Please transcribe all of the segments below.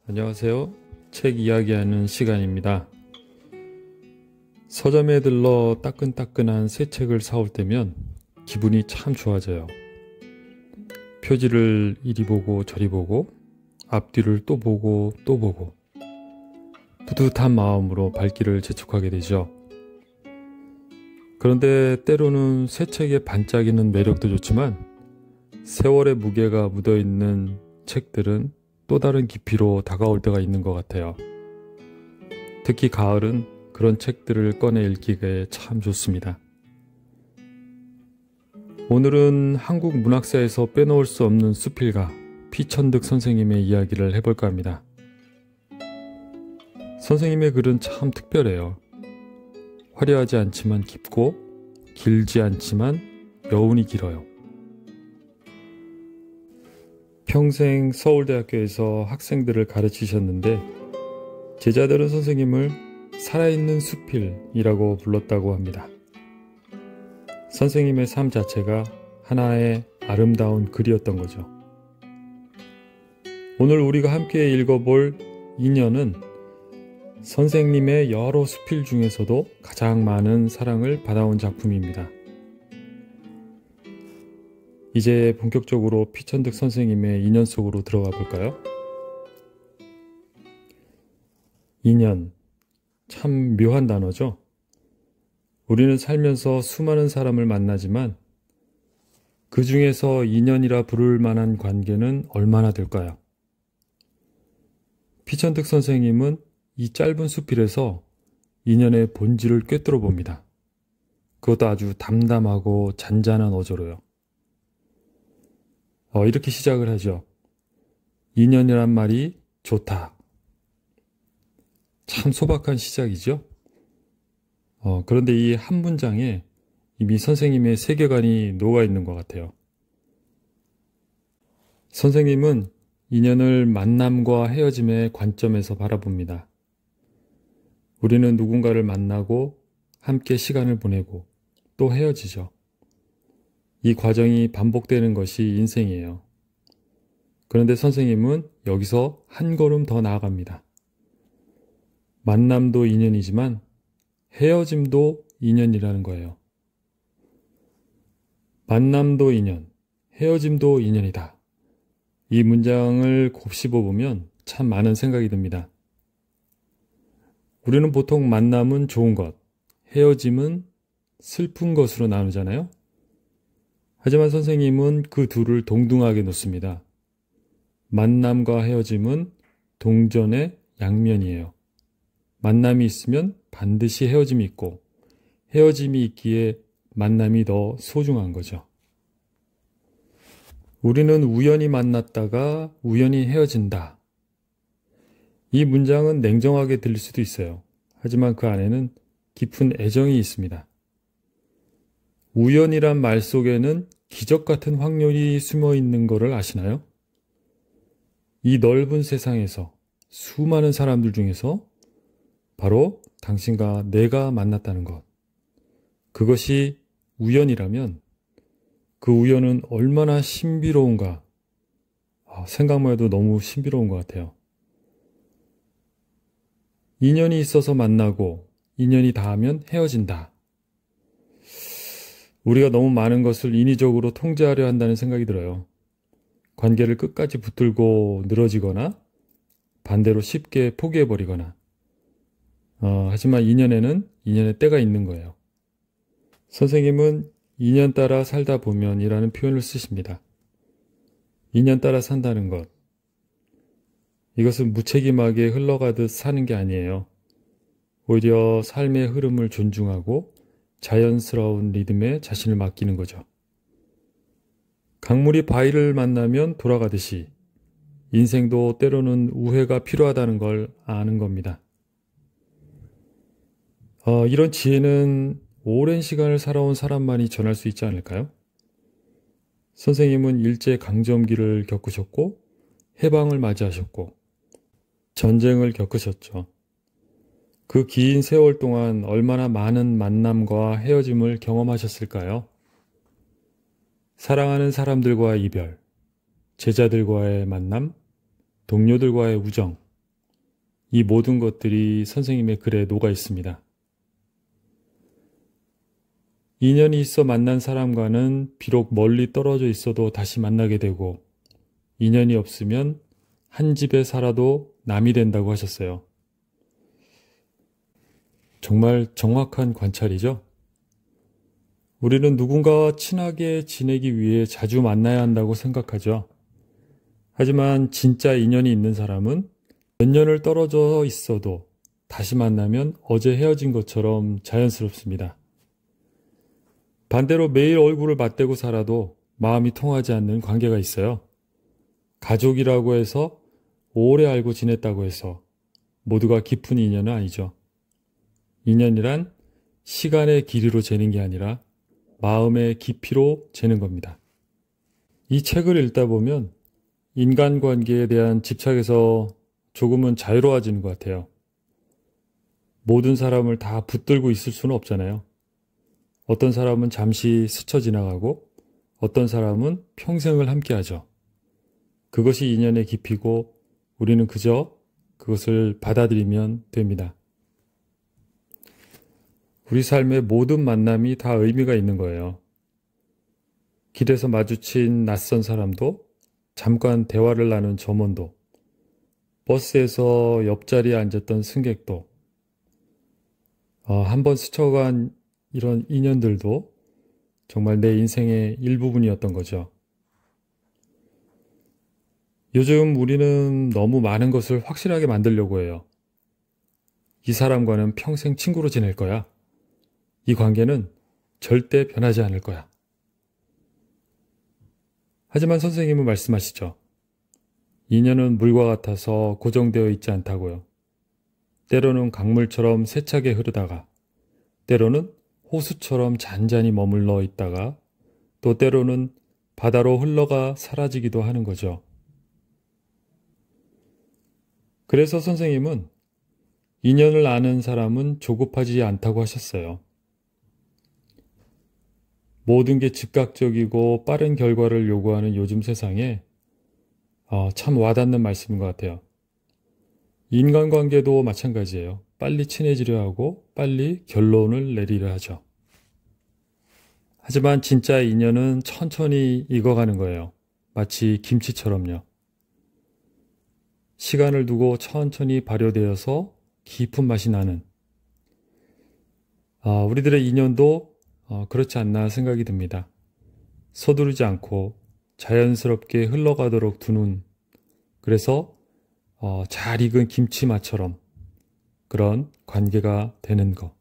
안녕하세요. 책 이야기하는 시간입니다. 서점에 들러 따끈따끈한 새 책을 사올 때면 기분이 참 좋아져요. 표지를 이리 보고 저리 보고 앞뒤를 또 보고 또 보고 뿌듯한 마음으로 발길을 재촉하게 되죠. 그런데 때로는 새 책의 반짝이는 매력도 좋지만 세월의 무게가 묻어있는 책들은 또 다른 깊이로 다가올 때가 있는 것 같아요. 특히 가을은 그런 책들을 꺼내 읽기에 참 좋습니다. 오늘은 한국 문학사에서 빼놓을 수 없는 수필가 피천득 선생님의 이야기를 해볼까 합니다. 선생님의 글은 참 특별해요. 화려하지 않지만 깊고 길지 않지만 여운이 길어요. 평생 서울대학교에서 학생들을 가르치셨는데 제자들은 선생님을 살아있는 수필이라고 불렀다고 합니다. 선생님의 삶 자체가 하나의 아름다운 글이었던 거죠. 오늘 우리가 함께 읽어볼 인연은 선생님의 여러 수필 중에서도 가장 많은 사랑을 받아온 작품입니다. 이제 본격적으로 피천득 선생님의 인연 속으로 들어가 볼까요? 인연, 참 묘한 단어죠. 우리는 살면서 수많은 사람을 만나지만 그 중에서 인연이라 부를 만한 관계는 얼마나 될까요? 피천득 선생님은 이 짧은 수필에서 인연의 본질을 꿰뚫어 봅니다. 그것도 아주 담담하고 잔잔한 어조로요. 이렇게 시작을 하죠. 인연이란 말이 좋다. 참 소박한 시작이죠. 그런데 이 한 문장에 이미 선생님의 세계관이 녹아 있는 것 같아요. 선생님은 인연을 만남과 헤어짐의 관점에서 바라봅니다. 우리는 누군가를 만나고 함께 시간을 보내고 또 헤어지죠. 이 과정이 반복되는 것이 인생이에요. 그런데 선생님은 여기서 한 걸음 더 나아갑니다. 만남도 인연이지만 헤어짐도 인연이라는 거예요. 만남도 인연, 헤어짐도 인연이다. 이 문장을 곱씹어 보면 참 많은 생각이 듭니다. 우리는 보통 만남은 좋은 것, 헤어짐은 슬픈 것으로 나누잖아요. 하지만 선생님은 그 둘을 동등하게 놓습니다. 만남과 헤어짐은 동전의 양면이에요. 만남이 있으면 반드시 헤어짐이 있고 헤어짐이 있기에 만남이 더 소중한 거죠. 우리는 우연히 만났다가 우연히 헤어진다. 이 문장은 냉정하게 들릴 수도 있어요. 하지만 그 안에는 깊은 애정이 있습니다. 우연이란 말 속에는 기적 같은 확률이 숨어 있는 것을 아시나요? 이 넓은 세상에서 수많은 사람들 중에서 바로 당신과 내가 만났다는 것. 그것이 우연이라면 그 우연은 얼마나 신비로운가. 생각만 해도 너무 신비로운 것 같아요. 인연이 있어서 만나고 인연이 닿으면 헤어진다. 우리가 너무 많은 것을 인위적으로 통제하려 한다는 생각이 들어요. 관계를 끝까지 붙들고 늘어지거나 반대로 쉽게 포기해버리거나 하지만 인연에는 인연의 때가 있는 거예요. 선생님은 인연 따라 살다 보면 이라는 표현을 쓰십니다. 인연 따라 산다는 것. 이것은 무책임하게 흘러가듯 사는 게 아니에요. 오히려 삶의 흐름을 존중하고 자연스러운 리듬에 자신을 맡기는 거죠. 강물이 바위를 만나면 돌아가듯이 인생도 때로는 우회가 필요하다는 걸 아는 겁니다. 이런 지혜는 오랜 시간을 살아온 사람만이 전할 수 있지 않을까요? 선생님은 일제강점기를 겪으셨고 해방을 맞이하셨고 전쟁을 겪으셨죠. 그 긴 세월 동안 얼마나 많은 만남과 헤어짐을 경험하셨을까요? 사랑하는 사람들과의 이별, 제자들과의 만남, 동료들과의 우정, 이 모든 것들이 선생님의 글에 녹아 있습니다. 인연이 있어 만난 사람과는 비록 멀리 떨어져 있어도 다시 만나게 되고, 인연이 없으면 한 집에 살아도 남이 된다고 하셨어요. 정말 정확한 관찰이죠? 우리는 누군가와 친하게 지내기 위해 자주 만나야 한다고 생각하죠. 하지만 진짜 인연이 있는 사람은 몇 년을 떨어져 있어도 다시 만나면 어제 헤어진 것처럼 자연스럽습니다. 반대로 매일 얼굴을 맞대고 살아도 마음이 통하지 않는 관계가 있어요. 가족이라고 해서 오래 알고 지냈다고 해서 모두가 깊은 인연은 아니죠. 인연이란 시간의 길이로 재는 게 아니라 마음의 깊이로 재는 겁니다. 이 책을 읽다 보면 인간관계에 대한 집착에서 조금은 자유로워지는 것 같아요. 모든 사람을 다 붙들고 있을 수는 없잖아요. 어떤 사람은 잠시 스쳐 지나가고 어떤 사람은 평생을 함께하죠. 그것이 인연의 깊이고 우리는 그저 그것을 받아들이면 됩니다. 우리 삶의 모든 만남이 다 의미가 있는 거예요. 길에서 마주친 낯선 사람도, 잠깐 대화를 나눈 점원도, 버스에서 옆자리에 앉았던 승객도, 한번 스쳐간 이런 인연들도 정말 내 인생의 일부분이었던 거죠. 요즘 우리는 너무 많은 것을 확실하게 만들려고 해요. 이 사람과는 평생 친구로 지낼 거야. 이 관계는 절대 변하지 않을 거야. 하지만 선생님은 말씀하시죠. 인연은 물과 같아서 고정되어 있지 않다고요. 때로는 강물처럼 세차게 흐르다가, 때로는 호수처럼 잔잔히 머물러 있다가, 또 때로는 바다로 흘러가 사라지기도 하는 거죠. 그래서 선생님은 인연을 아는 사람은 조급하지 않다고 하셨어요. 모든 게 즉각적이고 빠른 결과를 요구하는 요즘 세상에 참 와닿는 말씀인 것 같아요. 인간관계도 마찬가지예요. 빨리 친해지려 하고 빨리 결론을 내리려 하죠. 하지만 진짜 인연은 천천히 익어가는 거예요. 마치 김치처럼요. 시간을 두고 천천히 발효되어서 깊은 맛이 나는 우리들의 인연도 그렇지 않나 생각이 듭니다. 서두르지 않고 자연스럽게 흘러가도록 두는, 그래서 잘 익은 김치맛처럼 그런 관계가 되는 것.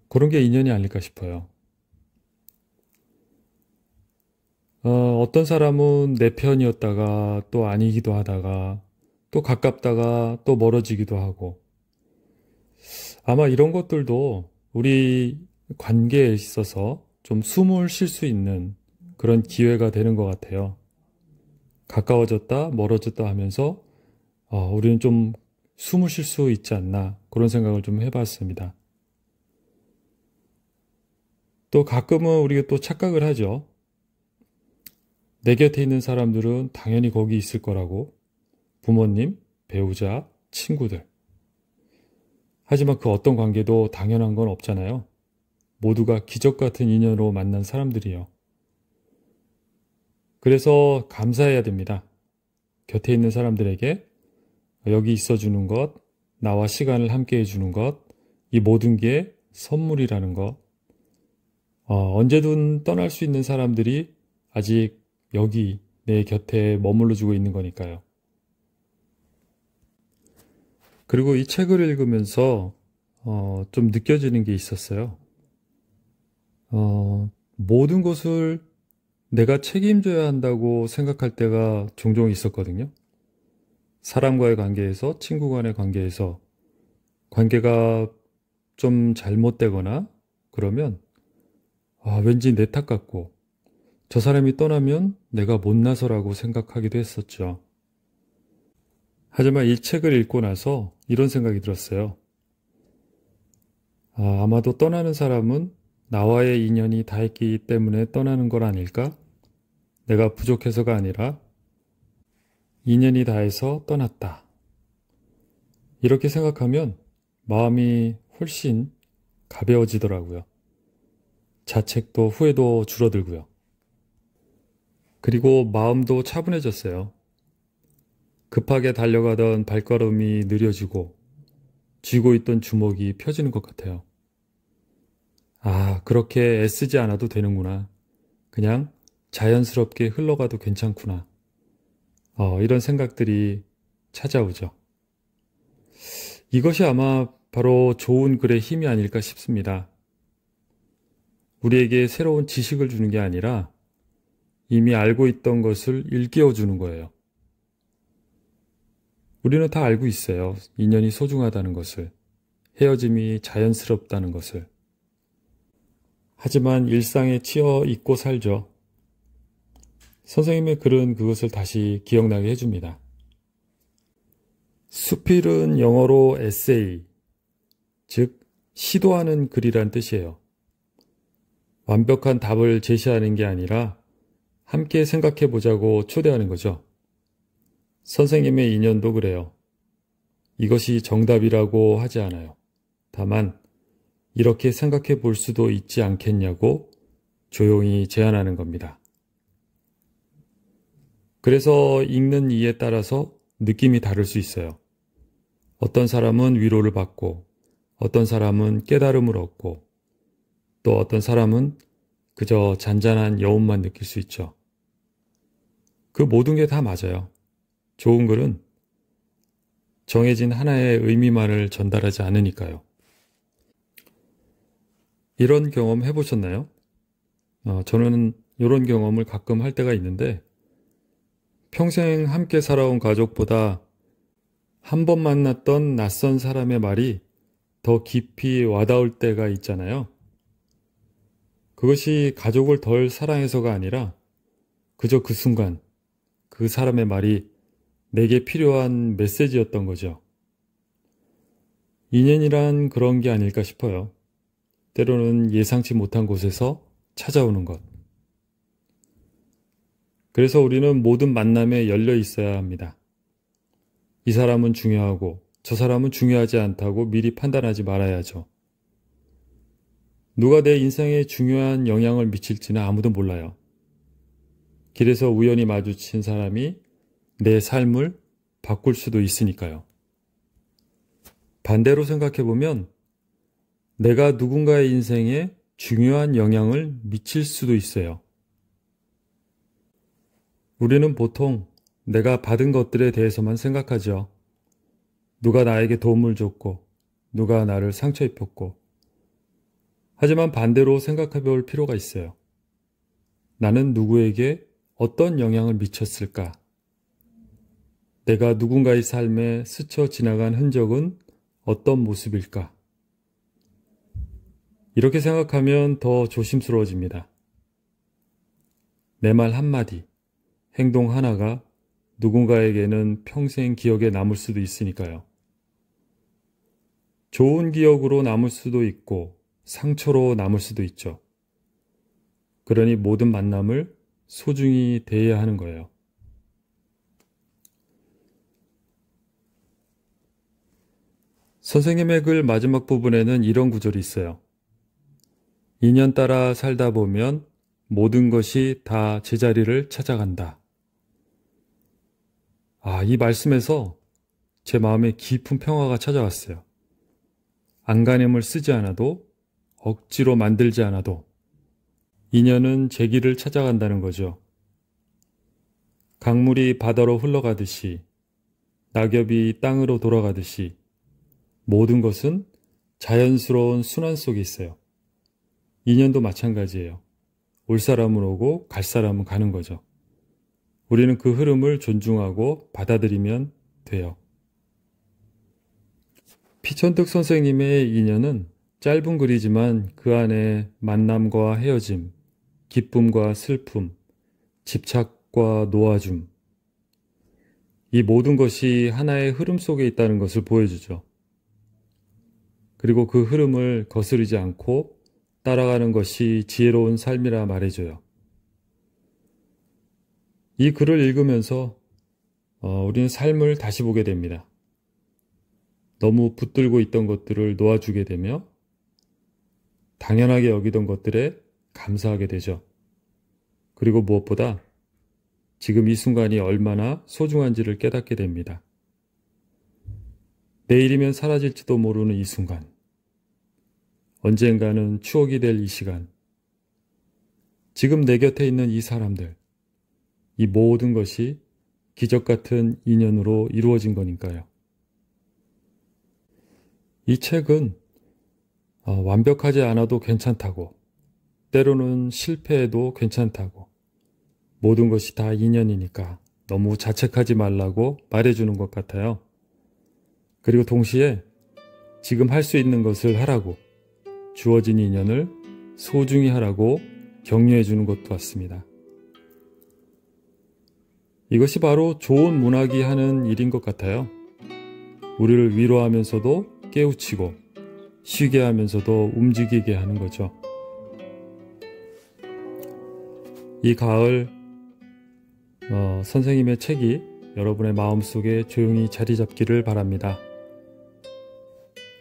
그런 게 인연이 아닐까 싶어요. 어떤 사람은 내 편이었다가 또 아니기도 하다가 또 가깝다가 또 멀어지기도 하고, 아마 이런 것들도 우리 관계에 있어서 좀 숨을 쉴 수 있는 그런 기회가 되는 것 같아요. 가까워졌다 멀어졌다 하면서 우리는 좀 숨을 쉴 수 있지 않나, 그런 생각을 좀 해봤습니다. 또 가끔은 우리가 또 착각을 하죠. 내 곁에 있는 사람들은 당연히 거기 있을 거라고. 부모님, 배우자, 친구들. 하지만 그 어떤 관계도 당연한 건 없잖아요. 모두가 기적 같은 인연으로 만난 사람들이요. 그래서 감사해야 됩니다. 곁에 있는 사람들에게 여기 있어주는 것, 나와 시간을 함께 해주는 것, 이 모든 게 선물이라는 것. 언제든 떠날 수 있는 사람들이 아직 여기 내 곁에 머물러주고 있는 거니까요. 그리고 이 책을 읽으면서 좀 느껴지는 게 있었어요. 모든 것을 내가 책임져야 한다고 생각할 때가 종종 있었거든요. 사람과의 관계에서, 친구 간의 관계에서 관계가 좀 잘못되거나 그러면 왠지 내 탓 같고, 저 사람이 떠나면 내가 못나서라고 생각하기도 했었죠. 하지만 이 책을 읽고 나서 이런 생각이 들었어요. 아마도 떠나는 사람은 나와의 인연이 닿았기 때문에 떠나는 건 아닐까? 내가 부족해서가 아니라 인연이 닿아서 떠났다. 이렇게 생각하면 마음이 훨씬 가벼워지더라고요. 자책도 후회도 줄어들고요. 그리고 마음도 차분해졌어요. 급하게 달려가던 발걸음이 느려지고 쥐고 있던 주먹이 펴지는 것 같아요. 아, 그렇게 애쓰지 않아도 되는구나. 그냥 자연스럽게 흘러가도 괜찮구나. 이런 생각들이 찾아오죠. 이것이 아마 바로 좋은 글의 힘이 아닐까 싶습니다. 우리에게 새로운 지식을 주는 게 아니라 이미 알고 있던 것을 일깨워 주는 거예요. 우리는 다 알고 있어요. 인연이 소중하다는 것을, 헤어짐이 자연스럽다는 것을. 하지만 일상에 치여 잊고 살죠. 선생님의 글은 그것을 다시 기억나게 해줍니다. 수필은 영어로 에세이, 즉 시도하는 글이란 뜻이에요. 완벽한 답을 제시하는 게 아니라 함께 생각해 보자고 초대하는 거죠. 선생님의 인연도 그래요. 이것이 정답이라고 하지 않아요. 다만 이렇게 생각해 볼 수도 있지 않겠냐고 조용히 제안하는 겁니다. 그래서 읽는 이에 따라서 느낌이 다를 수 있어요. 어떤 사람은 위로를 받고, 어떤 사람은 깨달음을 얻고, 또 어떤 사람은 그저 잔잔한 여운만 느낄 수 있죠. 그 모든 게 다 맞아요. 좋은 글은 정해진 하나의 의미만을 전달하지 않으니까요. 이런 경험 해보셨나요? 저는 이런 경험을 가끔 할 때가 있는데 평생 함께 살아온 가족보다 한 번 만났던 낯선 사람의 말이 더 깊이 와닿을 때가 있잖아요. 그것이 가족을 덜 사랑해서가 아니라 그저 그 순간 그 사람의 말이 내게 필요한 메시지였던 거죠. 인연이란 그런 게 아닐까 싶어요. 때로는 예상치 못한 곳에서 찾아오는 것. 그래서 우리는 모든 만남에 열려 있어야 합니다. 이 사람은 중요하고 저 사람은 중요하지 않다고 미리 판단하지 말아야죠. 누가 내 인생에 중요한 영향을 미칠지는 아무도 몰라요. 길에서 우연히 마주친 사람이 내 삶을 바꿀 수도 있으니까요. 반대로 생각해보면 내가 누군가의 인생에 중요한 영향을 미칠 수도 있어요. 우리는 보통 내가 받은 것들에 대해서만 생각하죠. 누가 나에게 도움을 줬고, 누가 나를 상처 입혔고. 하지만 반대로 생각해 볼 필요가 있어요. 나는 누구에게 어떤 영향을 미쳤을까? 내가 누군가의 삶에 스쳐 지나간 흔적은 어떤 모습일까? 이렇게 생각하면 더 조심스러워집니다. 내 말 한마디, 행동 하나가 누군가에게는 평생 기억에 남을 수도 있으니까요. 좋은 기억으로 남을 수도 있고 상처로 남을 수도 있죠. 그러니 모든 만남을 소중히 대해야 하는 거예요. 선생님의 글 마지막 부분에는 이런 구절이 있어요. 인연 따라 살다 보면 모든 것이 다 제자리를 찾아간다. 이 말씀에서 제 마음에 깊은 평화가 찾아왔어요. 안간힘을 쓰지 않아도, 억지로 만들지 않아도 인연은 제 길을 찾아간다는 거죠. 강물이 바다로 흘러가듯이, 낙엽이 땅으로 돌아가듯이 모든 것은 자연스러운 순환 속에 있어요. 인연도 마찬가지예요. 올 사람은 오고 갈 사람은 가는 거죠. 우리는 그 흐름을 존중하고 받아들이면 돼요. 피천득 선생님의 인연은 짧은 글이지만 그 안에 만남과 헤어짐, 기쁨과 슬픔, 집착과 놓아줌, 이 모든 것이 하나의 흐름 속에 있다는 것을 보여주죠. 그리고 그 흐름을 거스르지 않고 따라가는 것이 지혜로운 삶이라 말해줘요. 이 글을 읽으면서 우리는 삶을 다시 보게 됩니다. 너무 붙들고 있던 것들을 놓아주게 되며 당연하게 여기던 것들에 감사하게 되죠. 그리고 무엇보다 지금 이 순간이 얼마나 소중한지를 깨닫게 됩니다. 내일이면 사라질지도 모르는 이 순간, 언젠가는 추억이 될 이 시간, 지금 내 곁에 있는 이 사람들, 이 모든 것이 기적 같은 인연으로 이루어진 거니까요. 이 책은 완벽하지 않아도 괜찮다고, 때로는 실패해도 괜찮다고, 모든 것이 다 인연이니까 너무 자책하지 말라고 말해주는 것 같아요. 그리고 동시에 지금 할 수 있는 것을 하라고, 주어진 인연을 소중히 하라고 격려해 주는 것 같습니다. 이것이 바로 좋은 문학이 하는 일인 것 같아요. 우리를 위로하면서도 깨우치고 쉬게 하면서도 움직이게 하는 거죠. 이 가을 선생님의 책이 여러분의 마음속에 조용히 자리 잡기를 바랍니다.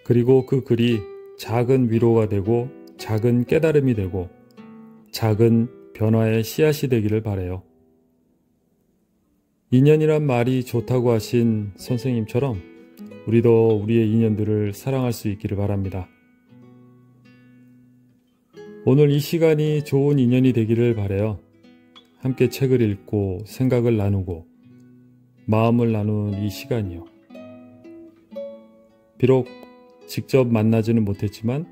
그리고 그 글이 작은 위로가 되고 작은 깨달음이 되고 작은 변화의 씨앗이 되기를 바라요. 인연이란 말이 좋다고 하신 선생님처럼 우리도 우리의 인연들을 사랑할 수 있기를 바랍니다. 오늘 이 시간이 좋은 인연이 되기를 바라요. 함께 책을 읽고 생각을 나누고 마음을 나누는 이 시간이요. 비록 직접 만나지는 못했지만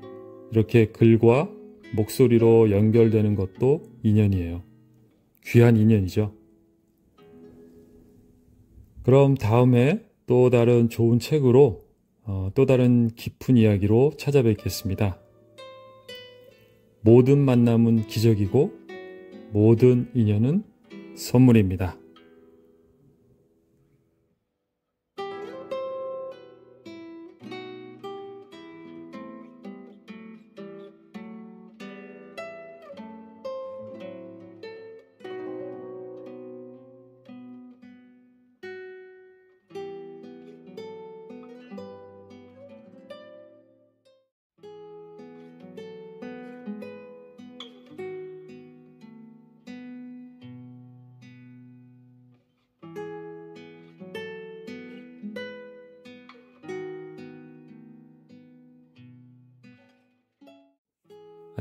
이렇게 글과 목소리로 연결되는 것도 인연이에요. 귀한 인연이죠. 그럼 다음에 또 다른 좋은 책으로 또 다른 깊은 이야기로 찾아뵙겠습니다. 모든 만남은 기적이고 모든 인연은 선물입니다.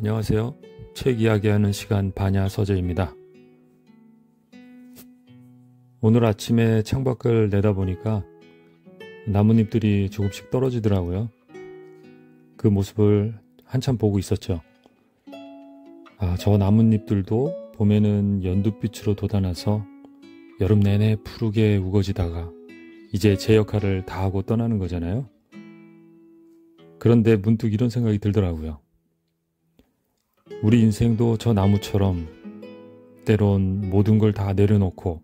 안녕하세요. 책 이야기하는 시간 반야 서재입니다. 오늘 아침에 창밖을 내다보니까 나뭇잎들이 조금씩 떨어지더라고요. 그 모습을 한참 보고 있었죠. 저 나뭇잎들도 봄에는 연두빛으로 돋아나서 여름 내내 푸르게 우거지다가 이제 제 역할을 다하고 떠나는 거잖아요. 그런데 문득 이런 생각이 들더라고요. 우리 인생도 저 나무처럼 때론 모든 걸 다 내려놓고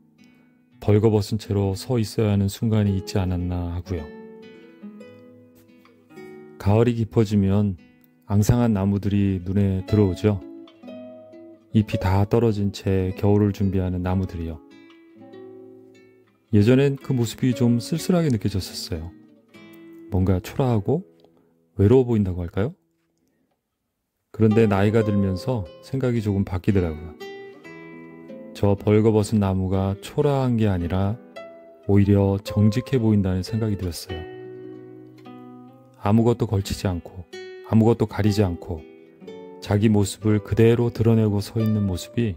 벌거벗은 채로 서 있어야 하는 순간이 있지 않았나 하고요. 가을이 깊어지면 앙상한 나무들이 눈에 들어오죠. 잎이 다 떨어진 채 겨울을 준비하는 나무들이요. 예전엔 그 모습이 좀 쓸쓸하게 느껴졌었어요. 뭔가 초라하고 외로워 보인다고 할까요? 그런데 나이가 들면서 생각이 조금 바뀌더라고요. 저 벌거벗은 나무가 초라한 게 아니라 오히려 정직해 보인다는 생각이 들었어요. 아무것도 걸치지 않고 아무것도 가리지 않고 자기 모습을 그대로 드러내고 서 있는 모습이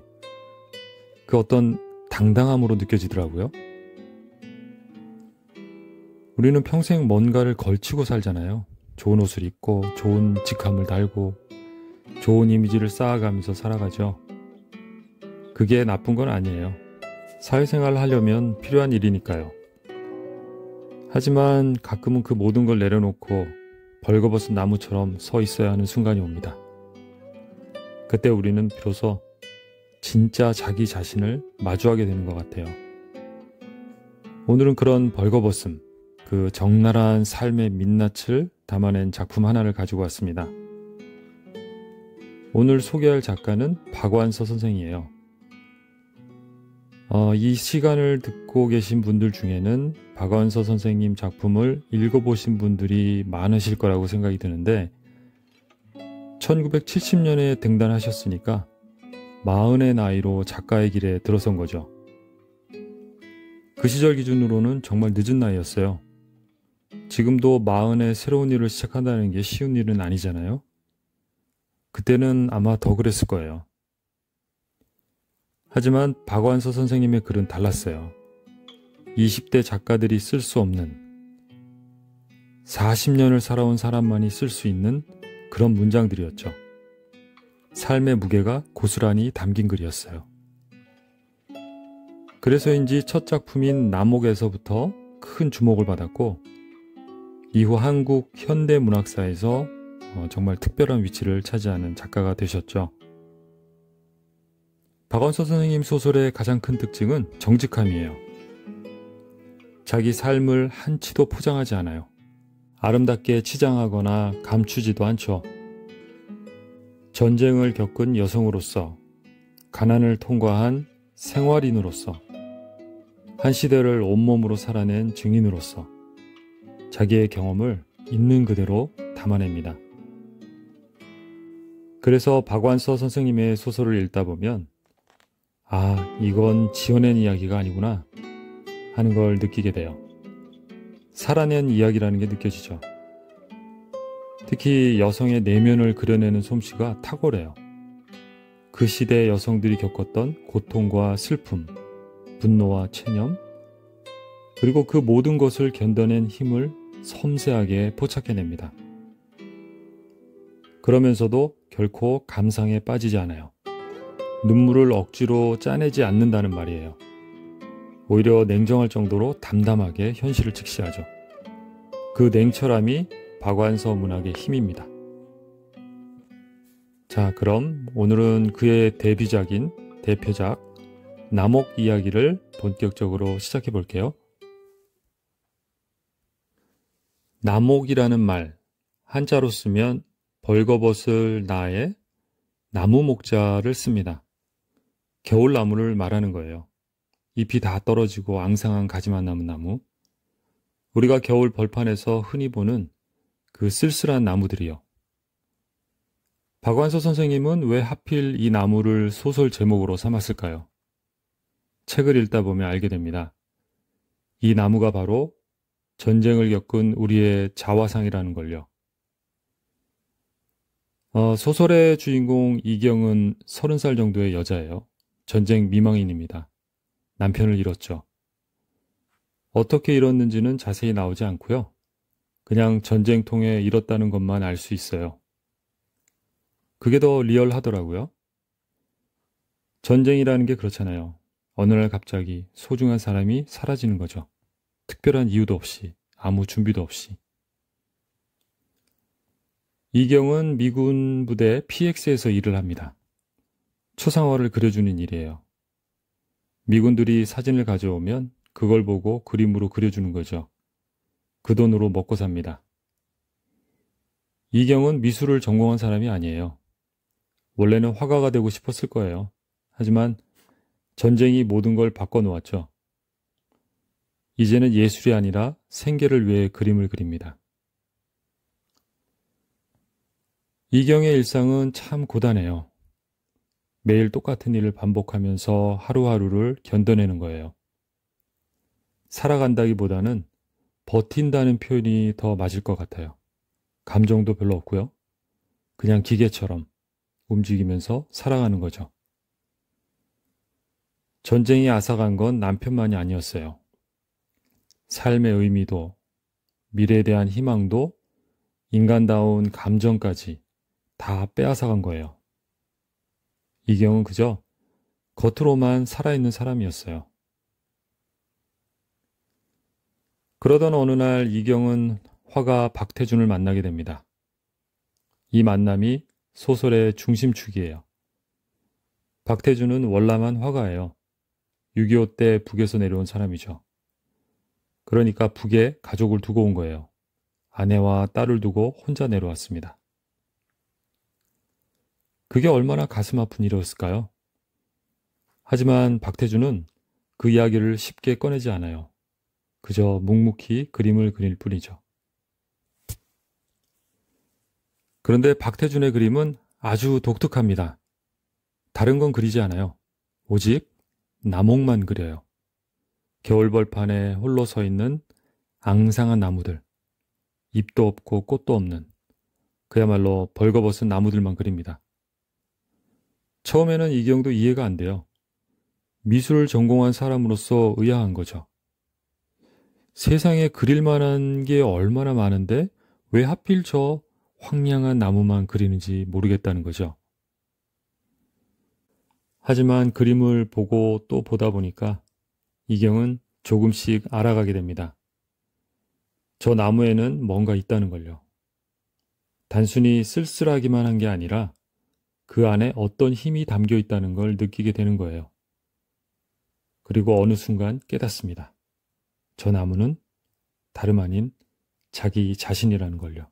그 어떤 당당함으로 느껴지더라고요. 우리는 평생 뭔가를 걸치고 살잖아요. 좋은 옷을 입고 좋은 직함을 달고 좋은 이미지를 쌓아가면서 살아가죠. 그게 나쁜 건 아니에요. 사회생활을 하려면 필요한 일이니까요. 하지만 가끔은 그 모든 걸 내려놓고 벌거벗은 나무처럼 서 있어야 하는 순간이 옵니다. 그때 우리는 비로소 진짜 자기 자신을 마주하게 되는 것 같아요. 오늘은 그런 벌거벗음, 그 적나라한 삶의 민낯을 담아낸 작품 하나를 가지고 왔습니다. 오늘 소개할 작가는 박완서 선생이에요. 이 시간을 듣고 계신 분들 중에는 박완서 선생님 작품을 읽어보신 분들이 많으실 거라고 생각이 드는데 1970년에 등단하셨으니까 40의 나이로 작가의 길에 들어선 거죠. 그 시절 기준으로는 정말 늦은 나이였어요. 지금도 40에 새로운 일을 시작한다는 게 쉬운 일은 아니잖아요. 그때는 아마 더 그랬을 거예요. 하지만 박완서 선생님의 글은 달랐어요. 20대 작가들이 쓸 수 없는 40년을 살아온 사람만이 쓸 수 있는 그런 문장들이었죠. 삶의 무게가 고스란히 담긴 글이었어요. 그래서인지 첫 작품인 남옥에서부터 큰 주목을 받았고 이후 한국 현대문학사에서 정말 특별한 위치를 차지하는 작가가 되셨죠. 박완서 선생님 소설의 가장 큰 특징은 정직함이에요. 자기 삶을 한치도 포장하지 않아요. 아름답게 치장하거나 감추지도 않죠. 전쟁을 겪은 여성으로서, 가난을 통과한 생활인으로서, 한 시대를 온몸으로 살아낸 증인으로서 자기의 경험을 있는 그대로 담아냅니다. 그래서 박완서 선생님의 소설을 읽다 보면 이건 지어낸 이야기가 아니구나 하는 걸 느끼게 돼요. 살아낸 이야기라는 게 느껴지죠. 특히 여성의 내면을 그려내는 솜씨가 탁월해요. 그 시대 여성들이 겪었던 고통과 슬픔, 분노와 체념, 그리고 그 모든 것을 견뎌낸 힘을 섬세하게 포착해냅니다. 그러면서도 결코 감상에 빠지지 않아요. 눈물을 억지로 짜내지 않는다는 말이에요. 오히려 냉정할 정도로 담담하게 현실을 직시하죠. 그 냉철함이 박완서 문학의 힘입니다. 자, 그럼 오늘은 그의 데뷔작인 대표작 남옥 이야기를 본격적으로 시작해 볼게요. 남옥이라는 말, 한자로 쓰면 벌거벗을 나에 나무 목자를 씁니다. 겨울나무를 말하는 거예요. 잎이 다 떨어지고 앙상한 가지만 남은 나무. 우리가 겨울 벌판에서 흔히 보는 그 쓸쓸한 나무들이요. 박완서 선생님은 왜 하필 이 나무를 소설 제목으로 삼았을까요? 책을 읽다 보면 알게 됩니다. 이 나무가 바로 전쟁을 겪은 우리의 자화상이라는 걸요. 소설의 주인공 이경은 30살 정도의 여자예요. 전쟁 미망인입니다. 남편을 잃었죠. 어떻게 잃었는지는 자세히 나오지 않고요. 그냥 전쟁통에 잃었다는 것만 알 수 있어요. 그게 더 리얼하더라고요. 전쟁이라는 게 그렇잖아요. 어느 날 갑자기 소중한 사람이 사라지는 거죠. 특별한 이유도 없이, 아무 준비도 없이. 이경은 미군 부대 PX에서 일을 합니다. 초상화를 그려주는 일이에요. 미군들이 사진을 가져오면 그걸 보고 그림으로 그려주는 거죠. 그 돈으로 먹고 삽니다. 이경은 미술을 전공한 사람이 아니에요. 원래는 화가가 되고 싶었을 거예요. 하지만 전쟁이 모든 걸 바꿔놓았죠. 이제는 예술이 아니라 생계를 위해 그림을 그립니다. 이경의 일상은 참 고단해요. 매일 똑같은 일을 반복하면서 하루하루를 견뎌내는 거예요. 살아간다기보다는 버틴다는 표현이 더 맞을 것 같아요. 감정도 별로 없고요. 그냥 기계처럼 움직이면서 살아가는 거죠. 전쟁이 앗아간 건 남편만이 아니었어요. 삶의 의미도, 미래에 대한 희망도, 인간다운 감정까지 다 빼앗아간 거예요. 이경은 그저 겉으로만 살아있는 사람이었어요. 그러던 어느 날 이경은 화가 박태준을 만나게 됩니다. 이 만남이 소설의 중심축이에요. 박태준은 월남한 화가예요. 6.25 때 북에서 내려온 사람이죠. 그러니까 북에 가족을 두고 온 거예요. 아내와 딸을 두고 혼자 내려왔습니다. 그게 얼마나 가슴 아픈 일이었을까요? 하지만 박태준은 그 이야기를 쉽게 꺼내지 않아요. 그저 묵묵히 그림을 그릴 뿐이죠. 그런데 박태준의 그림은 아주 독특합니다. 다른 건 그리지 않아요. 오직 나목만 그려요. 겨울벌판에 홀로 서 있는 앙상한 나무들, 잎도 없고 꽃도 없는 그야말로 벌거벗은 나무들만 그립니다. 처음에는 이경도 이해가 안 돼요. 미술을 전공한 사람으로서 의아한 거죠. 세상에 그릴 만한 게 얼마나 많은데 왜 하필 저 황량한 나무만 그리는지 모르겠다는 거죠. 하지만 그림을 보고 또 보다 보니까 이경은 조금씩 알아가게 됩니다. 저 나무에는 뭔가 있다는 걸요. 단순히 쓸쓸하기만 한 게 아니라 그 안에 어떤 힘이 담겨 있다는 걸 느끼게 되는 거예요. 그리고 어느 순간 깨닫습니다. 저 나무는 다름 아닌 자기 자신이라는 걸요.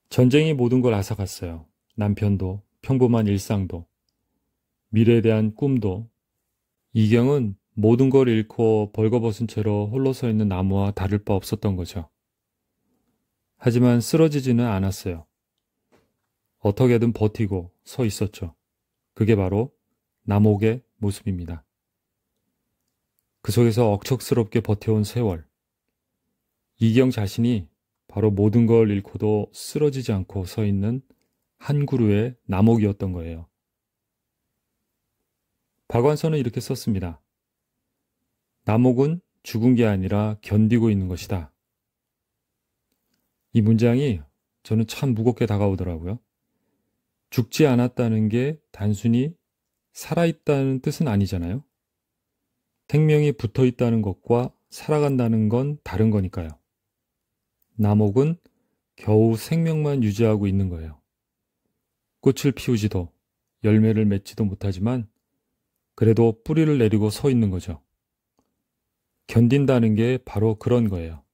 전쟁이 모든 걸 앗아갔어요. 남편도, 평범한 일상도, 미래에 대한 꿈도. 이경은 모든 걸 잃고 벌거벗은 채로 홀로 서 있는 나무와 다를 바 없었던 거죠. 하지만 쓰러지지는 않았어요. 어떻게든 버티고 서 있었죠. 그게 바로 나목의 모습입니다. 그 속에서 억척스럽게 버텨온 세월. 이경 자신이 바로 모든 걸 잃고도 쓰러지지 않고 서 있는 한 그루의 나목이었던 거예요. 박완서는 이렇게 썼습니다. 나목은 죽은 게 아니라 견디고 있는 것이다. 이 문장이 저는 참 무겁게 다가오더라고요. 죽지 않았다는 게 단순히 살아있다는 뜻은 아니잖아요. 생명이 붙어 있다는 것과 살아간다는 건 다른 거니까요. 나목은 겨우 생명만 유지하고 있는 거예요. 꽃을 피우지도 열매를 맺지도 못하지만 그래도 뿌리를 내리고 서 있는 거죠. 견딘다는 게 바로 그런 거예요.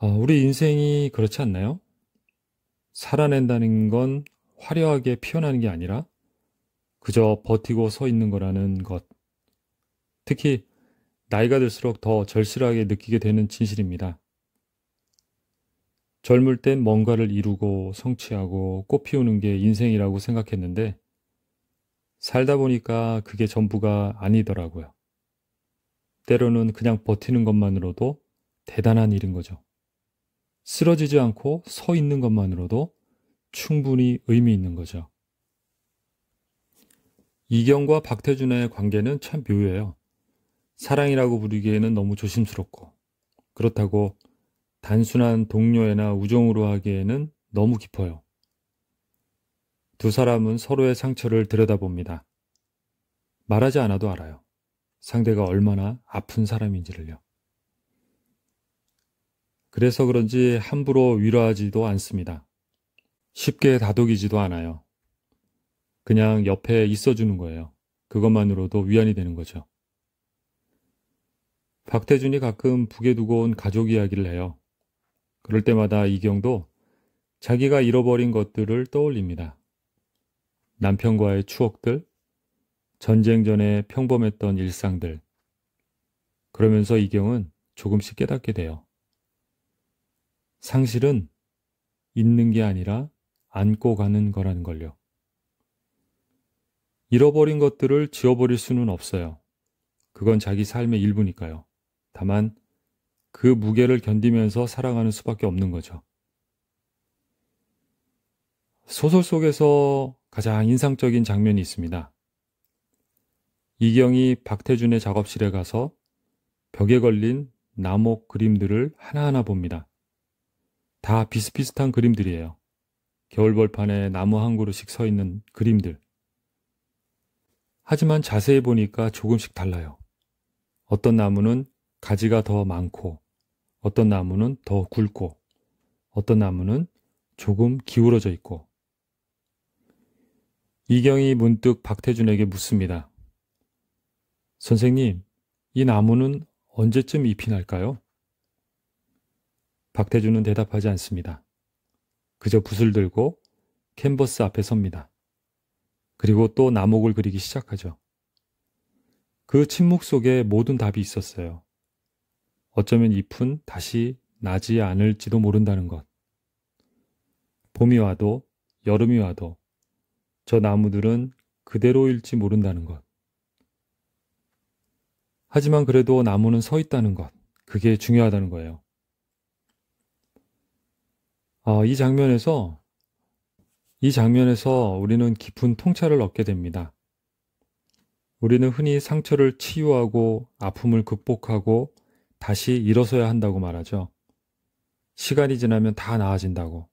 우리 인생이 그렇지 않나요? 살아낸다는 건 화려하게 피어나는 게 아니라 그저 버티고 서 있는 거라는 것. 특히 나이가 들수록 더 절실하게 느끼게 되는 진실입니다. 젊을 땐 뭔가를 이루고 성취하고 꽃 피우는 게 인생이라고 생각했는데 살다 보니까 그게 전부가 아니더라고요. 때로는 그냥 버티는 것만으로도 대단한 일인 거죠. 쓰러지지 않고 서 있는 것만으로도 충분히 의미 있는 거죠. 이경과 박태준의 관계는 참 묘해요. 사랑이라고 부르기에는 너무 조심스럽고 그렇다고 단순한 동료애나 우정으로 하기에는 너무 깊어요. 두 사람은 서로의 상처를 들여다봅니다. 말하지 않아도 알아요. 상대가 얼마나 아픈 사람인지를요. 그래서 그런지 함부로 위로하지도 않습니다. 쉽게 다독이지도 않아요. 그냥 옆에 있어주는 거예요. 그것만으로도 위안이 되는 거죠. 박태준이 가끔 북에 두고 온 가족 이야기를 해요. 그럴 때마다 이경도 자기가 잃어버린 것들을 떠올립니다. 남편과의 추억들, 전쟁 전에 평범했던 일상들. 그러면서 이경은 조금씩 깨닫게 돼요. 상실은 있는 게 아니라 안고 가는 거라는 걸요. 잃어버린 것들을 지워버릴 수는 없어요. 그건 자기 삶의 일부니까요. 다만 그 무게를 견디면서 살아가는 수밖에 없는 거죠. 소설 속에서 가장 인상적인 장면이 있습니다. 이경이 박태준의 작업실에 가서 벽에 걸린 나목 그림들을 하나하나 봅니다. 다 비슷비슷한 그림들이에요. 겨울벌판에 나무 한 그루씩 서 있는 그림들. 하지만 자세히 보니까 조금씩 달라요. 어떤 나무는 가지가 더 많고, 어떤 나무는 더 굵고, 어떤 나무는 조금 기울어져 있고. 이경이 문득 박태준에게 묻습니다. 선생님, 이 나무는 언제쯤 잎이 날까요? 박태준은 대답하지 않습니다. 그저 붓을 들고 캔버스 앞에 섭니다. 그리고 또 나목을 그리기 시작하죠. 그 침묵 속에 모든 답이 있었어요. 어쩌면 잎은 다시 나지 않을지도 모른다는 것. 봄이 와도 여름이 와도 저 나무들은 그대로일지 모른다는 것. 하지만 그래도 나무는 서 있다는 것. 그게 중요하다는 거예요. 이 장면에서 우리는 깊은 통찰을 얻게 됩니다. 우리는 흔히 상처를 치유하고 아픔을 극복하고 다시 일어서야 한다고 말하죠. 시간이 지나면 다 나아진다고.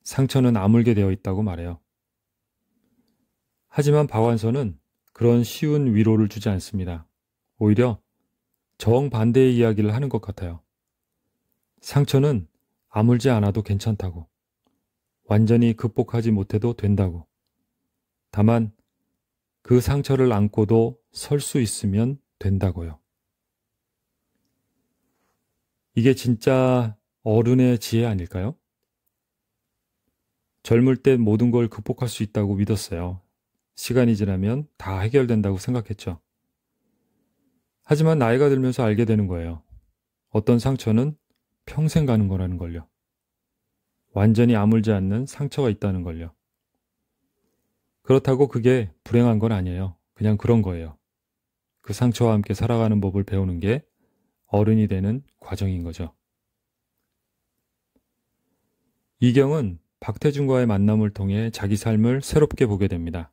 상처는 아물게 되어 있다고 말해요. 하지만 박완서는 그런 쉬운 위로를 주지 않습니다. 오히려 정반대의 이야기를 하는 것 같아요. 상처는 아물지 않아도 괜찮다고. 완전히 극복하지 못해도 된다고. 다만 그 상처를 안고도 설 수 있으면 된다고요. 이게 진짜 어른의 지혜 아닐까요? 젊을 때 모든 걸 극복할 수 있다고 믿었어요. 시간이 지나면 다 해결된다고 생각했죠. 하지만 나이가 들면서 알게 되는 거예요. 어떤 상처는 평생 가는 거라는 걸요. 완전히 아물지 않는 상처가 있다는 걸요. 그렇다고 그게 불행한 건 아니에요. 그냥 그런 거예요. 그 상처와 함께 살아가는 법을 배우는 게 어른이 되는 과정인 거죠. 이경은 박태준과의 만남을 통해 자기 삶을 새롭게 보게 됩니다.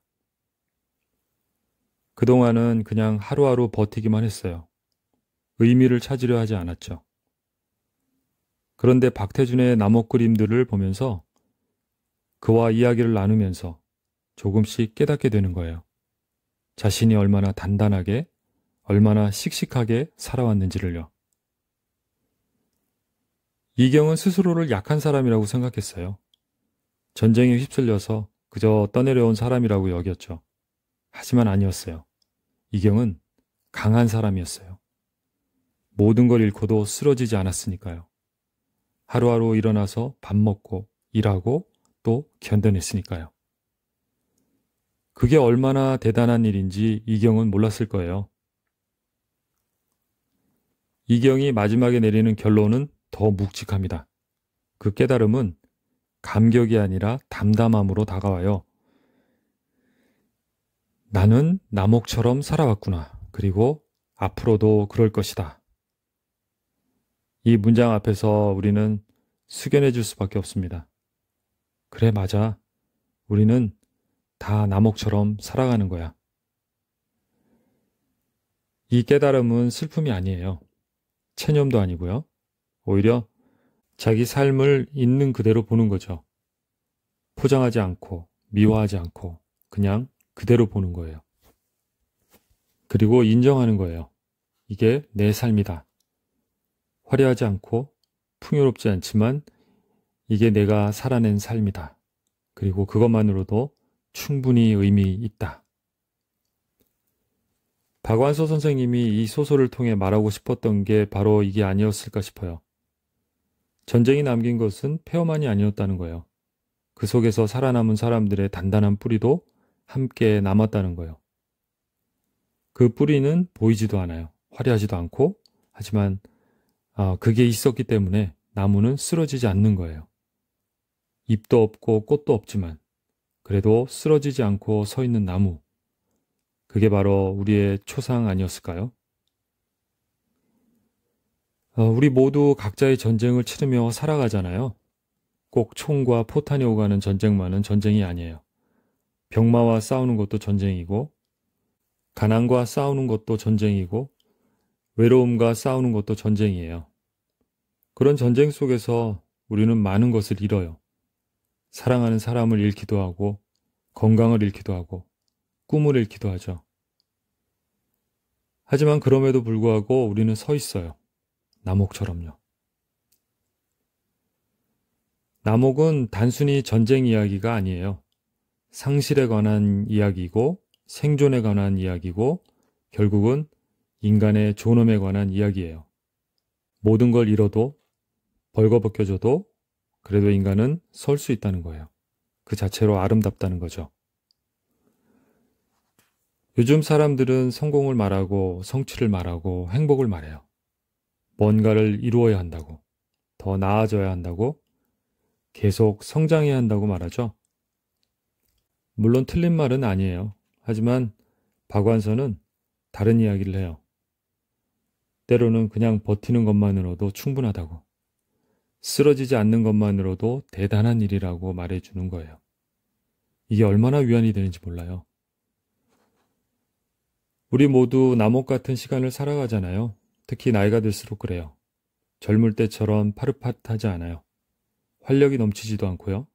그동안은 그냥 하루하루 버티기만 했어요. 의미를 찾으려 하지 않았죠. 그런데 박태준의 나목 그림들을 보면서 그와 이야기를 나누면서 조금씩 깨닫게 되는 거예요. 자신이 얼마나 단단하게, 얼마나 씩씩하게 살아왔는지를요. 이경은 스스로를 약한 사람이라고 생각했어요. 전쟁에 휩쓸려서 그저 떠내려온 사람이라고 여겼죠. 하지만 아니었어요. 이경은 강한 사람이었어요. 모든 걸 잃고도 쓰러지지 않았으니까요. 하루하루 일어나서 밥 먹고 일하고 또 견뎌냈으니까요. 그게 얼마나 대단한 일인지 이경은 몰랐을 거예요. 이경이 마지막에 내리는 결론은 더 묵직합니다. 그 깨달음은 감격이 아니라 담담함으로 다가와요. 나는 나목처럼 살아왔구나. 그리고 앞으로도 그럴 것이다. 이 문장 앞에서 우리는 숙연해 줄 수밖에 없습니다. 그래, 맞아. 우리는 다 나목처럼 살아가는 거야. 이 깨달음은 슬픔이 아니에요. 체념도 아니고요. 오히려 자기 삶을 있는 그대로 보는 거죠. 포장하지 않고 미화하지 않고 그냥 그대로 보는 거예요. 그리고 인정하는 거예요. 이게 내 삶이다. 화려하지 않고 풍요롭지 않지만 이게 내가 살아낸 삶이다. 그리고 그것만으로도 충분히 의미 있다. 박완서 선생님이 이 소설을 통해 말하고 싶었던 게 바로 이게 아니었을까 싶어요. 전쟁이 남긴 것은 폐허만이 아니었다는 거예요. 그 속에서 살아남은 사람들의 단단한 뿌리도 함께 남았다는 거예요. 그 뿌리는 보이지도 않아요. 화려하지도 않고, 하지만 그게 있었기 때문에 나무는 쓰러지지 않는 거예요. 잎도 없고 꽃도 없지만 그래도 쓰러지지 않고 서 있는 나무. 그게 바로 우리의 초상 아니었을까요? 우리 모두 각자의 전쟁을 치르며 살아가잖아요. 꼭 총과 포탄이 오가는 전쟁만은 전쟁이 아니에요. 병마와 싸우는 것도 전쟁이고, 가난과 싸우는 것도 전쟁이고, 외로움과 싸우는 것도 전쟁이에요. 그런 전쟁 속에서 우리는 많은 것을 잃어요. 사랑하는 사람을 잃기도 하고, 건강을 잃기도 하고, 꿈을 잃기도 하죠. 하지만 그럼에도 불구하고 우리는 서 있어요. 나목처럼요. 나목은 단순히 전쟁 이야기가 아니에요. 상실에 관한 이야기고, 생존에 관한 이야기고, 결국은 인간의 존엄에 관한 이야기예요. 모든 걸 잃어도, 벌거벗겨져도, 그래도 인간은 설 수 있다는 거예요. 그 자체로 아름답다는 거죠. 요즘 사람들은 성공을 말하고 성취를 말하고 행복을 말해요. 뭔가를 이루어야 한다고, 더 나아져야 한다고, 계속 성장해야 한다고 말하죠. 물론 틀린 말은 아니에요. 하지만 박완서는 다른 이야기를 해요. 때로는 그냥 버티는 것만으로도 충분하다고, 쓰러지지 않는 것만으로도 대단한 일이라고 말해주는 거예요. 이게 얼마나 위안이 되는지 몰라요. 우리 모두 남옥 같은 시간을 살아가잖아요. 특히 나이가 들수록 그래요. 젊을 때처럼 파릇파릇하지 않아요. 활력이 넘치지도 않고요.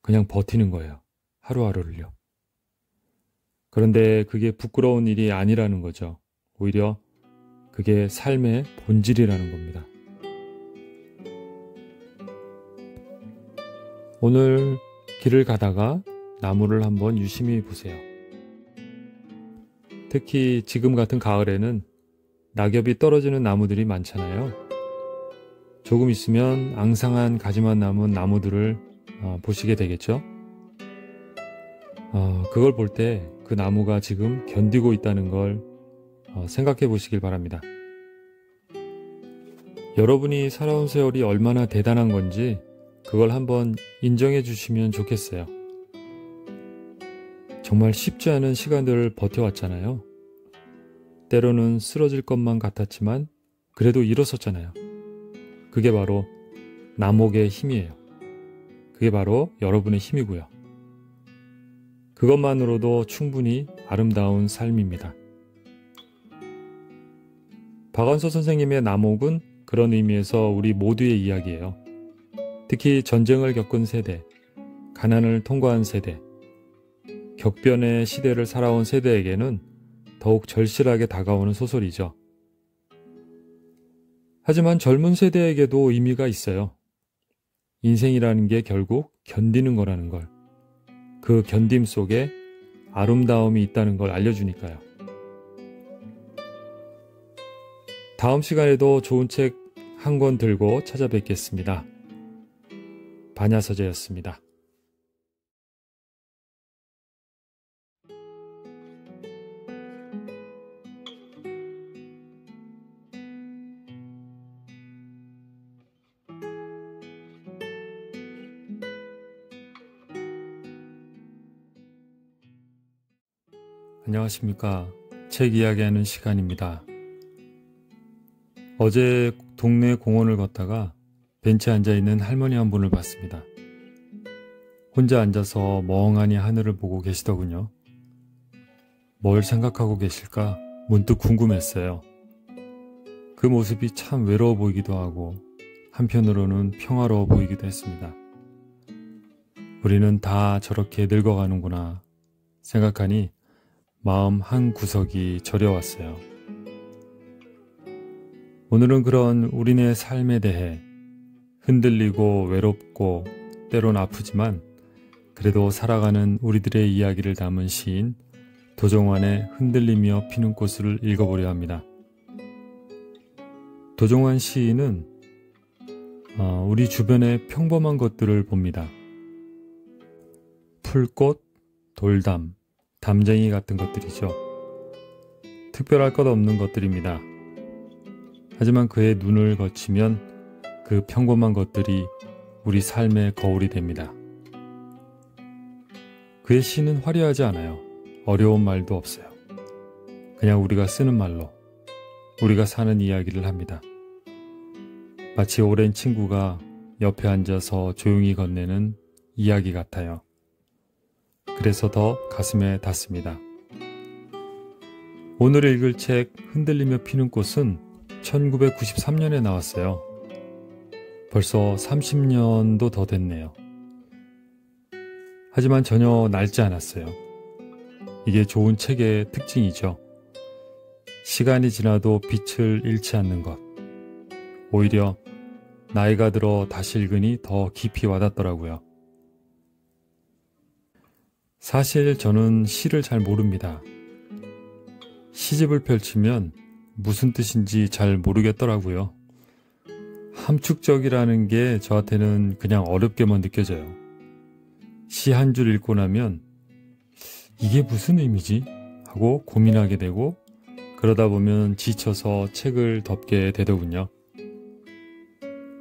그냥 버티는 거예요. 하루하루를요. 그런데 그게 부끄러운 일이 아니라는 거죠. 오히려 그게 삶의 본질이라는 겁니다. 오늘 길을 가다가 나무를 한번 유심히 보세요. 특히 지금 같은 가을에는 낙엽이 떨어지는 나무들이 많잖아요. 조금 있으면 앙상한 가지만 남은 나무들을 보시게 되겠죠. 그걸 볼 때 그 나무가 지금 견디고 있다는 걸 생각해 보시길 바랍니다. 여러분이 살아온 세월이 얼마나 대단한 건지 그걸 한번 인정해 주시면 좋겠어요. 정말 쉽지 않은 시간들을 버텨왔잖아요. 때로는 쓰러질 것만 같았지만 그래도 일어섰잖아요. 그게 바로 남옥의 힘이에요. 그게 바로 여러분의 힘이고요. 그것만으로도 충분히 아름다운 삶입니다. 박완서 선생님의 남옥은 그런 의미에서 우리 모두의 이야기예요. 특히 전쟁을 겪은 세대, 가난을 통과한 세대, 격변의 시대를 살아온 세대에게는 더욱 절실하게 다가오는 소설이죠. 하지만 젊은 세대에게도 의미가 있어요. 인생이라는 게 결국 견디는 거라는 걸, 그 견딤 속에 아름다움이 있다는 걸 알려주니까요. 다음 시간에도 좋은 책 한 권 들고 찾아뵙겠습니다. 반야서재였습니다. 안녕하십니까. 책 이야기하는 시간입니다. 어제 동네 공원을 걷다가 벤치에 앉아있는 할머니 한 분을 봤습니다. 혼자 앉아서 멍하니 하늘을 보고 계시더군요. 뭘 생각하고 계실까 문득 궁금했어요. 그 모습이 참 외로워 보이기도 하고 한편으로는 평화로워 보이기도 했습니다. 우리는 다 저렇게 늙어가는구나 생각하니 마음 한 구석이 저려왔어요. 오늘은 그런 우리네 삶에 대해 흔들리고 외롭고 때론 아프지만 그래도 살아가는 우리들의 이야기를 담은 시인 도종환의 흔들리며 피는 꽃을 읽어보려 합니다. 도종환 시인은 우리 주변의 평범한 것들을 봅니다. 풀꽃, 돌담, 담쟁이 같은 것들이죠. 특별할 것 없는 것들입니다. 하지만 그의 눈을 거치면 그 평범한 것들이 우리 삶의 거울이 됩니다. 그의 시는 화려하지 않아요. 어려운 말도 없어요. 그냥 우리가 쓰는 말로 우리가 사는 이야기를 합니다. 마치 오랜 친구가 옆에 앉아서 조용히 건네는 이야기 같아요. 그래서 더 가슴에 닿습니다. 오늘 읽을 책 흔들리며 피는 꽃은 1993년에 나왔어요. 벌써 30년도 더 됐네요. 하지만 전혀 낡지 않았어요. 이게 좋은 책의 특징이죠. 시간이 지나도 빛을 잃지 않는 것. 오히려 나이가 들어 다시 읽으니 더 깊이 와닿더라고요. 사실 저는 시를 잘 모릅니다. 시집을 펼치면 무슨 뜻인지 잘 모르겠더라고요. 함축적이라는 게 저한테는 그냥 어렵게만 느껴져요. 시 한 줄 읽고 나면 이게 무슨 의미지? 하고 고민하게 되고 그러다 보면 지쳐서 책을 덮게 되더군요.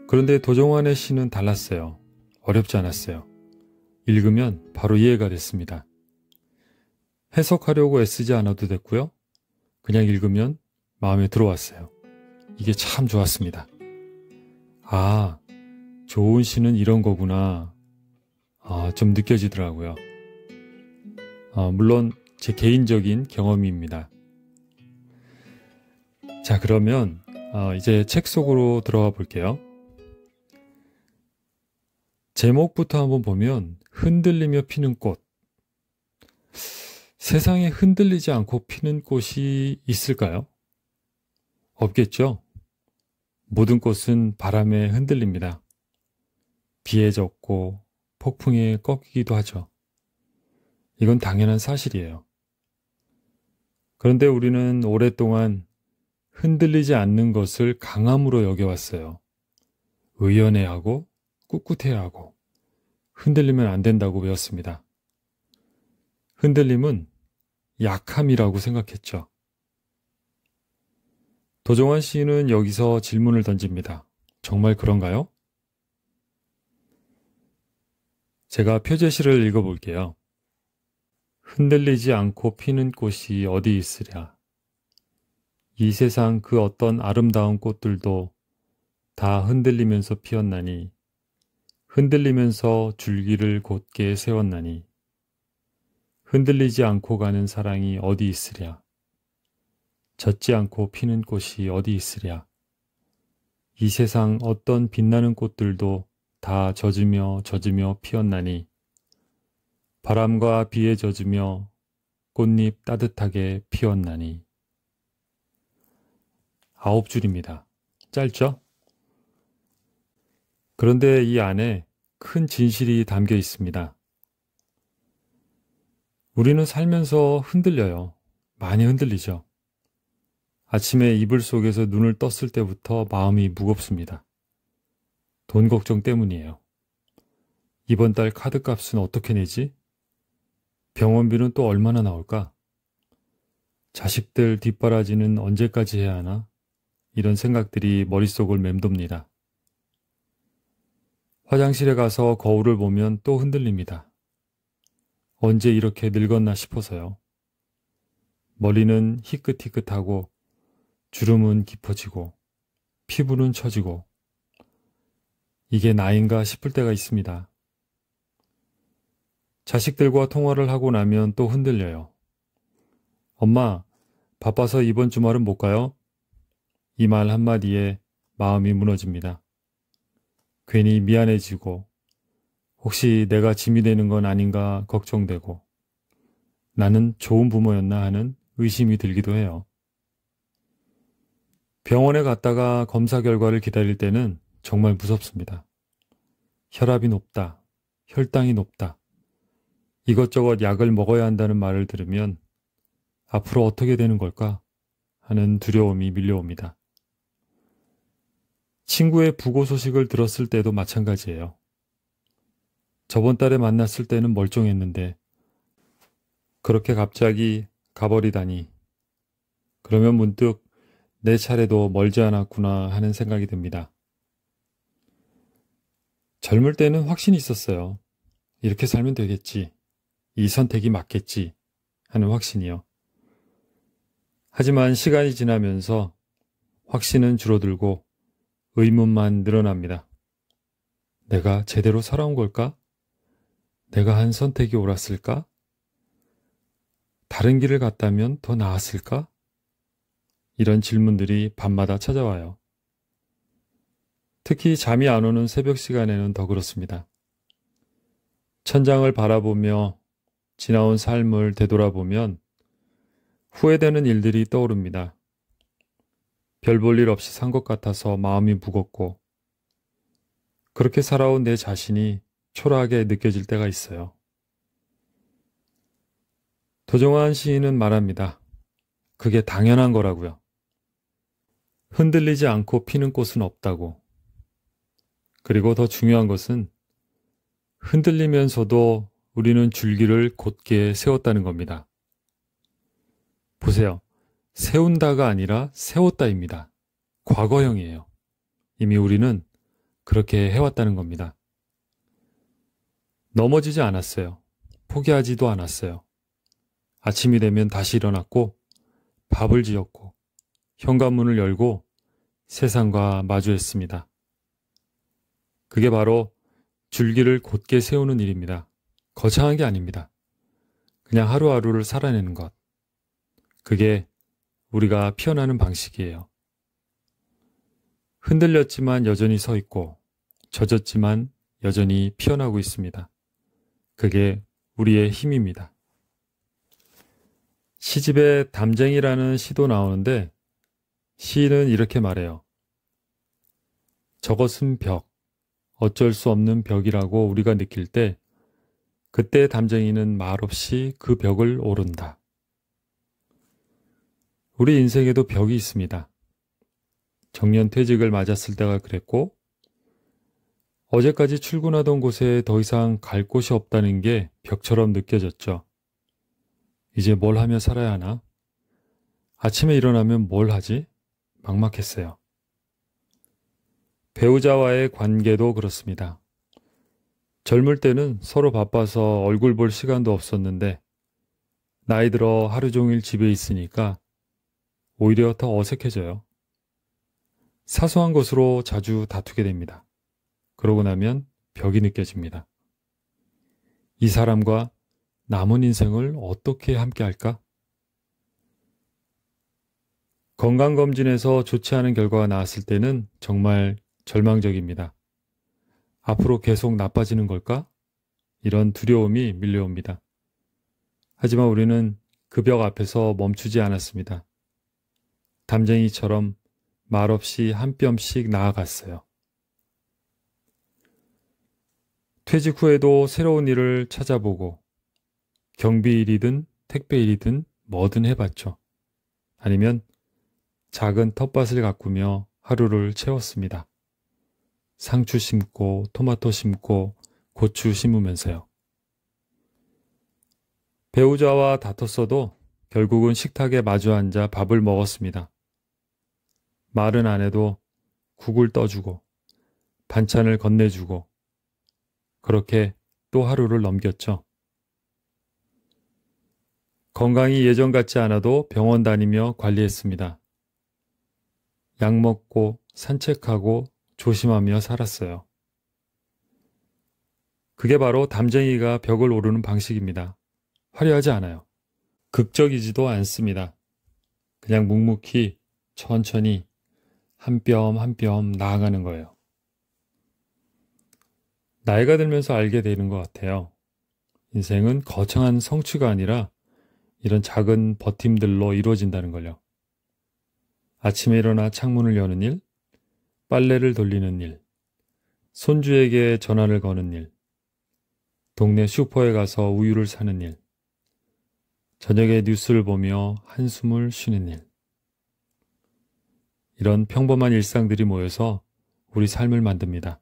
그런데 도종환의 시는 달랐어요. 어렵지 않았어요. 읽으면 바로 이해가 됐습니다. 해석하려고 애쓰지 않아도 됐고요. 그냥 읽으면 마음에 들어왔어요. 이게 참 좋았습니다. 아, 좋은 시는 이런 거구나. 좀 느껴지더라고요. 물론 제 개인적인 경험입니다. 자, 그러면 이제 책 속으로 들어가 볼게요. 제목부터 한번 보면 흔들리며 피는 꽃. 세상에 흔들리지 않고 피는 꽃이 있을까요? 없겠죠? 모든 꽃은 바람에 흔들립니다. 비에 젖고 폭풍에 꺾이기도 하죠. 이건 당연한 사실이에요. 그런데 우리는 오랫동안 흔들리지 않는 것을 강함으로 여겨왔어요. 의연해하고 꿋꿋해야 하고 흔들리면 안 된다고 배웠습니다. 흔들림은 약함이라고 생각했죠. 도종환 시인은 여기서 질문을 던집니다. 정말 그런가요? 제가 표제시를 읽어볼게요. 흔들리지 않고 피는 꽃이 어디 있으랴. 이 세상 그 어떤 아름다운 꽃들도 다 흔들리면서 피었나니 흔들리면서 줄기를 곧게 세웠나니 흔들리지 않고 가는 사랑이 어디 있으랴. 젖지 않고 피는 꽃이 어디 있으랴. 이 세상 어떤 빛나는 꽃들도 다 젖으며 피었나니 바람과 비에 젖으며 꽃잎 따뜻하게 피었나니. 9줄입니다. 짧죠? 그런데 이 안에 큰 진실이 담겨 있습니다. 우리는 살면서 흔들려요. 많이 흔들리죠. 아침에 이불 속에서 눈을 떴을 때부터 마음이 무겁습니다. 돈 걱정 때문이에요. 이번 달 카드값은 어떻게 내지? 병원비는 또 얼마나 나올까? 자식들 뒷바라지는 언제까지 해야 하나? 이런 생각들이 머릿속을 맴돕니다. 화장실에 가서 거울을 보면 또 흔들립니다. 언제 이렇게 늙었나 싶어서요. 머리는 희끗희끗하고 주름은 깊어지고 피부는 처지고 이게 나인가 싶을 때가 있습니다. 자식들과 통화를 하고 나면 또 흔들려요. 엄마, 바빠서 이번 주말은 못 가요? 이 말 한마디에 마음이 무너집니다. 괜히 미안해지고 혹시 내가 짐이 되는 건 아닌가 걱정되고 나는 좋은 부모였나 하는 의심이 들기도 해요. 병원에 갔다가 검사 결과를 기다릴 때는 정말 무섭습니다. 혈압이 높다, 혈당이 높다, 이것저것 약을 먹어야 한다는 말을 들으면 앞으로 어떻게 되는 걸까 하는 두려움이 밀려옵니다. 친구의 부고 소식을 들었을 때도 마찬가지예요. 저번 달에 만났을 때는 멀쩡했는데 그렇게 갑자기 가버리다니. 그러면 문득 내 차례도 멀지 않았구나 하는 생각이 듭니다. 젊을 때는 확신이 있었어요. 이렇게 살면 되겠지. 이 선택이 맞겠지 하는 확신이요. 하지만 시간이 지나면서 확신은 줄어들고 의문만 늘어납니다. 내가 제대로 살아온 걸까? 내가 한 선택이 옳았을까? 다른 길을 갔다면 더 나았을까? 이런 질문들이 밤마다 찾아와요. 특히 잠이 안 오는 새벽 시간에는 더 그렇습니다. 천장을 바라보며 지나온 삶을 되돌아보면 후회되는 일들이 떠오릅니다. 별 볼 일 없이 산 것 같아서 마음이 무겁고 그렇게 살아온 내 자신이 초라하게 느껴질 때가 있어요. 도종환 시인은 말합니다. 그게 당연한 거라고요. 흔들리지 않고 피는 꽃은 없다고. 그리고 더 중요한 것은 흔들리면서도 우리는 줄기를 곧게 세웠다는 겁니다. 보세요. 세운다가 아니라 세웠다입니다. 과거형이에요. 이미 우리는 그렇게 해왔다는 겁니다. 넘어지지 않았어요. 포기하지도 않았어요. 아침이 되면 다시 일어났고 밥을 지었고 현관문을 열고 세상과 마주했습니다. 그게 바로 줄기를 곧게 세우는 일입니다. 거창한 게 아닙니다. 그냥 하루하루를 살아내는 것. 그게 우리가 피어나는 방식이에요. 흔들렸지만 여전히 서 있고 젖었지만 여전히 피어나고 있습니다. 그게 우리의 힘입니다. 시집에 담쟁이라는 시도 나오는데 시인은 이렇게 말해요. 저것은 벽, 어쩔 수 없는 벽이라고 우리가 느낄 때 그때 담쟁이는 말없이 그 벽을 오른다. 우리 인생에도 벽이 있습니다. 정년퇴직을 맞았을 때가 그랬고 어제까지 출근하던 곳에 더 이상 갈 곳이 없다는 게 벽처럼 느껴졌죠. 이제 뭘 하며 살아야 하나? 아침에 일어나면 뭘 하지? 막막했어요. 배우자와의 관계도 그렇습니다. 젊을 때는 서로 바빠서 얼굴 볼 시간도 없었는데 나이 들어 하루 종일 집에 있으니까 오히려 더 어색해져요. 사소한 것으로 자주 다투게 됩니다. 그러고 나면 벽이 느껴집니다. 이 사람과 남은 인생을 어떻게 함께 할까? 건강검진에서 좋지 않은 결과가 나왔을 때는 정말 절망적입니다. 앞으로 계속 나빠지는 걸까? 이런 두려움이 밀려옵니다. 하지만 우리는 그 벽 앞에서 멈추지 않았습니다. 담쟁이처럼 말없이 한 뼘씩 나아갔어요. 퇴직 후에도 새로운 일을 찾아보고 경비일이든 택배일이든 뭐든 해봤죠. 아니면 작은 텃밭을 가꾸며 하루를 채웠습니다. 상추 심고 토마토 심고 고추 심으면서요. 배우자와 다퉜어도 결국은 식탁에 마주 앉아 밥을 먹었습니다. 말은 안 해도 국을 떠주고 반찬을 건네주고 그렇게 또 하루를 넘겼죠. 건강이 예전 같지 않아도 병원 다니며 관리했습니다. 약 먹고 산책하고 조심하며 살았어요. 그게 바로 담쟁이가 벽을 오르는 방식입니다. 화려하지 않아요. 극적이지도 않습니다. 그냥 묵묵히 천천히 한 뼘 한 뼘 나아가는 거예요. 나이가 들면서 알게 되는 것 같아요. 인생은 거창한 성취가 아니라 이런 작은 버팀들로 이루어진다는 걸요. 아침에 일어나 창문을 여는 일, 빨래를 돌리는 일, 손주에게 전화를 거는 일, 동네 슈퍼에 가서 우유를 사는 일, 저녁에 뉴스를 보며 한숨을 쉬는 일. 이런 평범한 일상들이 모여서 우리 삶을 만듭니다.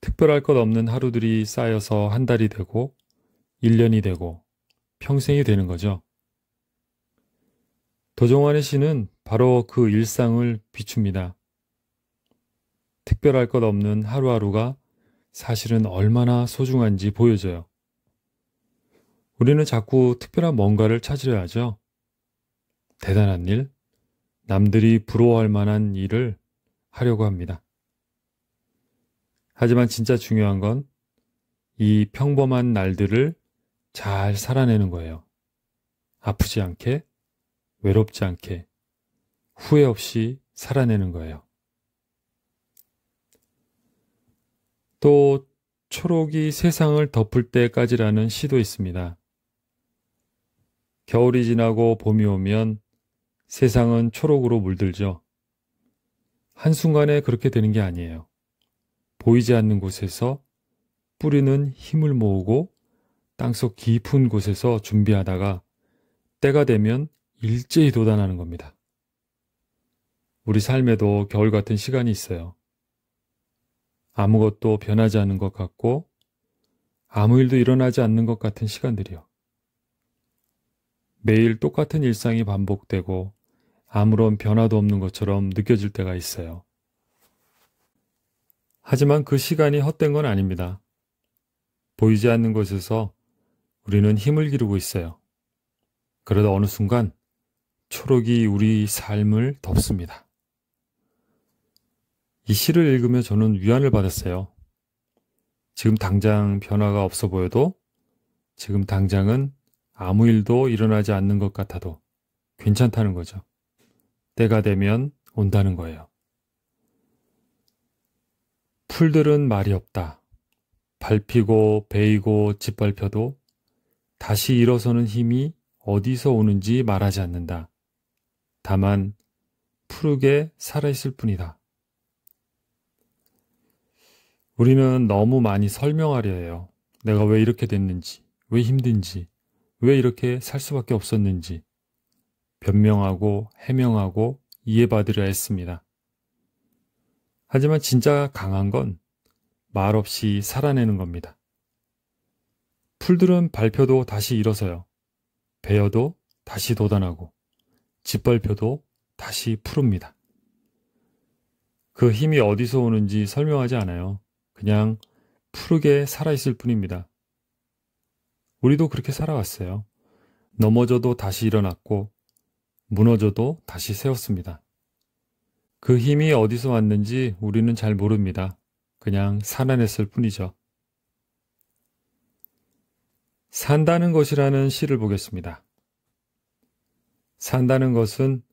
특별할 것 없는 하루들이 쌓여서 한 달이 되고 1년이 되고 평생이 되는 거죠. 도정환의 시는 바로 그 일상을 비춥니다. 특별할 것 없는 하루하루가 사실은 얼마나 소중한지 보여줘요. 우리는 자꾸 특별한 뭔가를 찾으려 하죠. 대단한 일, 남들이 부러워할 만한 일을 하려고 합니다. 하지만 진짜 중요한 건 이 평범한 날들을 잘 살아내는 거예요. 아프지 않게, 외롭지 않게, 후회 없이 살아내는 거예요. 또 초록이 세상을 덮을 때까지라는 시도 있습니다. 겨울이 지나고 봄이 오면 세상은 초록으로 물들죠. 한순간에 그렇게 되는 게 아니에요. 보이지 않는 곳에서 뿌리는 힘을 모으고 땅속 깊은 곳에서 준비하다가 때가 되면 일제히 돋아나는 겁니다. 우리 삶에도 겨울 같은 시간이 있어요. 아무것도 변하지 않는 것 같고 아무 일도 일어나지 않는 것 같은 시간들이요. 매일 똑같은 일상이 반복되고 아무런 변화도 없는 것처럼 느껴질 때가 있어요. 하지만 그 시간이 헛된 건 아닙니다. 보이지 않는 곳에서 우리는 힘을 기르고 있어요. 그러다 어느 순간 초록이 우리 삶을 덮습니다. 이 시를 읽으며 저는 위안을 받았어요. 지금 당장 변화가 없어 보여도 지금 당장은 아무 일도 일어나지 않는 것 같아도 괜찮다는 거죠. 때가 되면 온다는 거예요. 풀들은 말이 없다. 밟히고 베이고 짓밟혀도 다시 일어서는 힘이 어디서 오는지 말하지 않는다. 다만 푸르게 살아있을 뿐이다. 우리는 너무 많이 설명하려 해요. 내가 왜 이렇게 됐는지, 왜 힘든지, 왜 이렇게 살 수밖에 없었는지 변명하고 해명하고 이해받으려 했습니다. 하지만 진짜 강한 건 말없이 살아내는 겁니다. 풀들은 밟혀도 다시 일어서요. 베어도 다시 돋아나고 짓밟혀도 다시 푸릅니다. 그 힘이 어디서 오는지 설명하지 않아요. 그냥 푸르게 살아있을 뿐입니다. 우리도 그렇게 살아왔어요. 넘어져도 다시 일어났고 무너져도 다시 세웠습니다. 그 힘이 어디서 왔는지 우리는 잘 모릅니다. 그냥 살아냈을 뿐이죠. 산다는 것이라는 시를 보겠습니다. 산다는 것은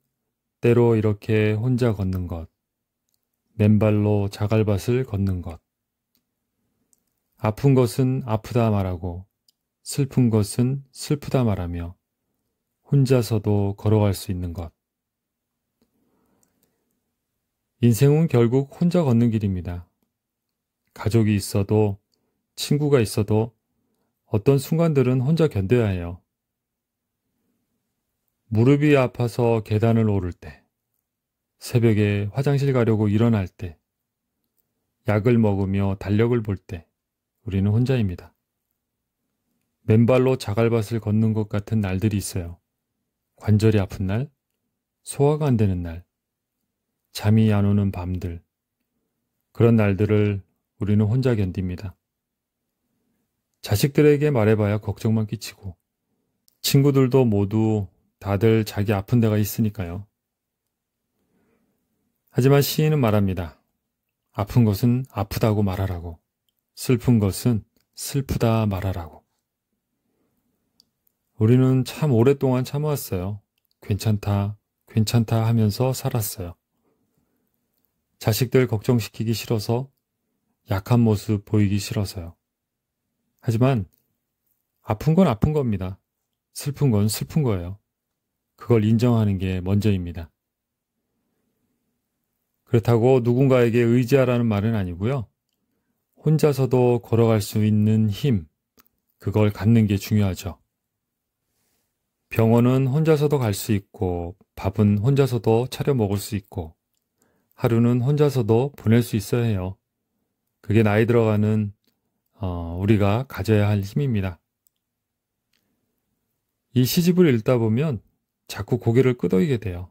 때로 이렇게 혼자 걷는 것, 맨발로 자갈밭을 걷는 것, 아픈 것은 아프다 말하고 슬픈 것은 슬프다 말하며 혼자서도 걸어갈 수 있는 것. 인생은 결국 혼자 걷는 길입니다. 가족이 있어도 친구가 있어도 어떤 순간들은 혼자 견뎌야 해요. 무릎이 아파서 계단을 오를 때, 새벽에 화장실 가려고 일어날 때, 약을 먹으며 달력을 볼 때, 우리는 혼자입니다. 맨발로 자갈밭을 걷는 것 같은 날들이 있어요. 관절이 아픈 날, 소화가 안 되는 날, 잠이 안 오는 밤들, 그런 날들을 우리는 혼자 견딥니다. 자식들에게 말해봐야 걱정만 끼치고, 친구들도 모두 다들 자기 아픈 데가 있으니까요. 하지만 시인은 말합니다. 아픈 것은 아프다고 말하라고, 슬픈 것은 슬프다 말하라고. 우리는 참 오랫동안 참아왔어요. 괜찮다, 괜찮다 하면서 살았어요. 자식들 걱정시키기 싫어서, 약한 모습 보이기 싫어서요. 하지만 아픈 건 아픈 겁니다. 슬픈 건 슬픈 거예요. 그걸 인정하는 게 먼저입니다. 그렇다고 누군가에게 의지하라는 말은 아니고요. 혼자서도 걸어갈 수 있는 힘, 그걸 갖는 게 중요하죠. 병원은 혼자서도 갈 수 있고, 밥은 혼자서도 차려 먹을 수 있고, 하루는 혼자서도 보낼 수 있어야 해요. 그게 나이 들어가는 우리가 가져야 할 힘입니다. 이 시집을 읽다 보면 자꾸 고개를 끄덕이게 돼요.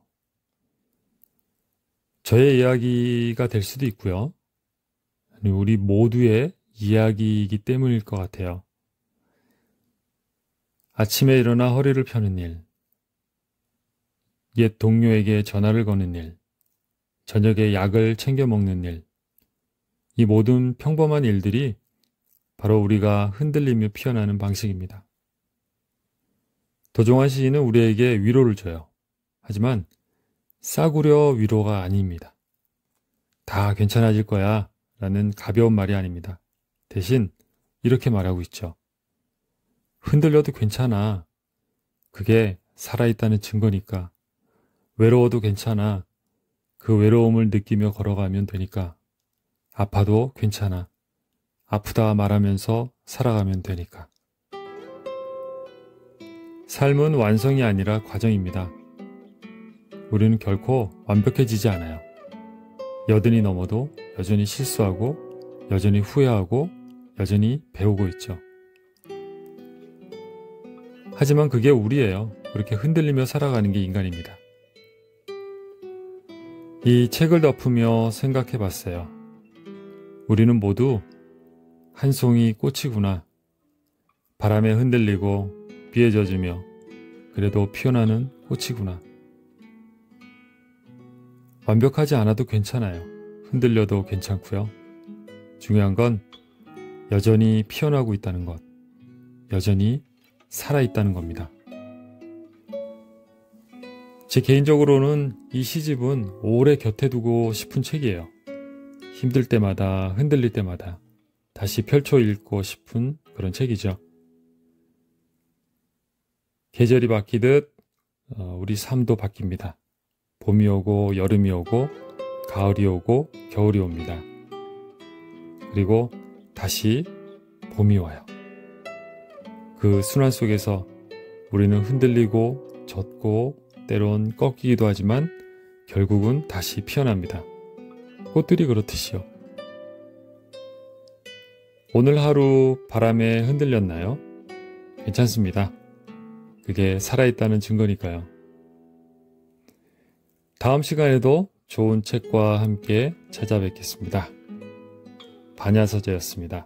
저의 이야기가 될 수도 있고요. 우리 모두의 이야기이기 때문일 것 같아요. 아침에 일어나 허리를 펴는 일, 옛 동료에게 전화를 거는 일, 저녁에 약을 챙겨 먹는 일, 이 모든 평범한 일들이 바로 우리가 흔들리며 피어나는 방식입니다. 도종환 시인은 우리에게 위로를 줘요. 하지만 싸구려 위로가 아닙니다. 다 괜찮아질 거야 라는 가벼운 말이 아닙니다. 대신 이렇게 말하고 있죠. 흔들려도 괜찮아. 그게 살아있다는 증거니까. 외로워도 괜찮아. 그 외로움을 느끼며 걸어가면 되니까. 아파도 괜찮아. 아프다 말하면서 살아가면 되니까. 삶은 완성이 아니라 과정입니다. 우리는 결코 완벽해지지 않아요. 여든이 넘어도 여전히 실수하고, 여전히 후회하고, 여전히 배우고 있죠. 하지만 그게 우리예요. 그렇게 흔들리며 살아가는 게 인간입니다. 이 책을 덮으며 생각해 봤어요. 우리는 모두 한 송이 꽃이구나. 바람에 흔들리고 비에 젖으며 그래도 피어나는 꽃이구나. 완벽하지 않아도 괜찮아요. 흔들려도 괜찮고요. 중요한 건 여전히 피어나고 있다는 것, 여전히 살아있다는 겁니다. 제 개인적으로는 이 시집은 오래 곁에 두고 싶은 책이에요. 힘들 때마다, 흔들릴 때마다 다시 펼쳐 읽고 싶은 그런 책이죠. 계절이 바뀌듯 우리 삶도 바뀝니다. 봄이 오고 여름이 오고 가을이 오고 겨울이 옵니다. 그리고 다시 봄이 와요. 그 순환 속에서 우리는 흔들리고 젖고 때론 꺾이기도 하지만 결국은 다시 피어납니다. 꽃들이 그렇듯이요. 오늘 하루 바람에 흔들렸나요? 괜찮습니다. 그게 살아있다는 증거니까요. 다음 시간에도 좋은 책과 함께 찾아뵙겠습니다. 반야서재였습니다.